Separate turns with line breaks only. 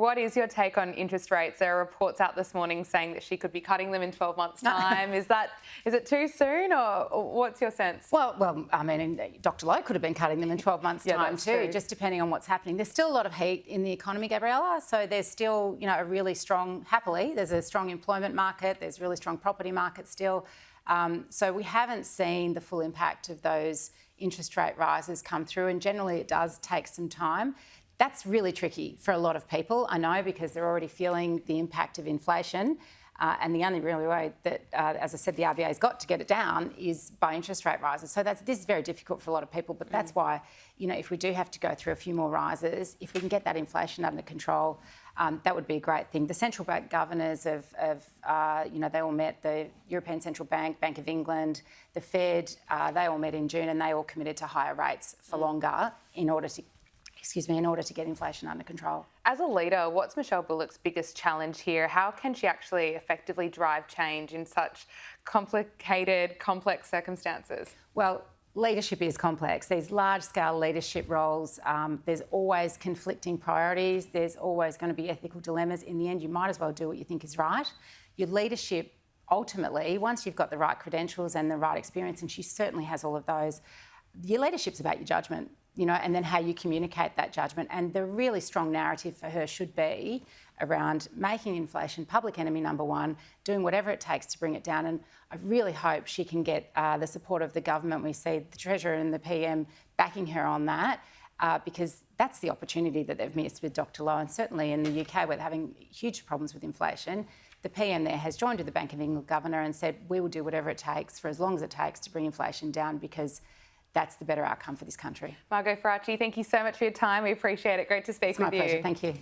what is your take on interest rates? There are reports out this morning saying that she could be cutting them in 12 months' time. Is it too soon, or what's your sense?
Well, I mean, Dr. Lowe could have been cutting them in 12 months' time too,
true.
just depending on what's happening. There's still a lot of heat in the economy, Gabriella, so there's still, a really strong, happily, there's a strong employment market, there's a really strong property market still. So we haven't seen the full impact of those interest rate rises come through, and generally it does take some time. That's really tricky for a lot of people, I know, because they're already feeling the impact of inflation. And the only really way that, as I said, the RBA's got to get it down is by interest rate rises. So this is very difficult for a lot of people, but that's why, if we do have to go through a few more rises, if we can get that inflation under control, that would be a great thing. The central bank governors they all met, the European Central Bank, Bank of England, the Fed, they all met in June, and they all committed to higher rates for longer in order to get inflation under control.
As a leader, what's Michele Bullock's biggest challenge here? How can she actually effectively drive change in such complicated, complex circumstances?
Well, leadership is complex. These large-scale leadership roles, there's always conflicting priorities. There's always going to be ethical dilemmas. In the end, you might as well do what you think is right. Your leadership, ultimately, once you've got the right credentials and the right experience, and she certainly has all of those, your leadership's about your judgment, and then how you communicate that judgment. And the really strong narrative for her should be around making inflation public enemy number one, doing whatever it takes to bring it down. And I really hope she can get the support of the government. We see the Treasurer and the PM backing her on that, because that's the opportunity that they've missed with Dr. Lowe. And certainly in the UK, where they're having huge problems with inflation, the PM there has joined with the Bank of England Governor and said, we will do whatever it takes for as long as it takes to bring inflation down, because that's the better outcome for this country.
Margot, Faraci, thank you so much for your time. We appreciate it. Great to speak with you.
It's my pleasure. Thank you.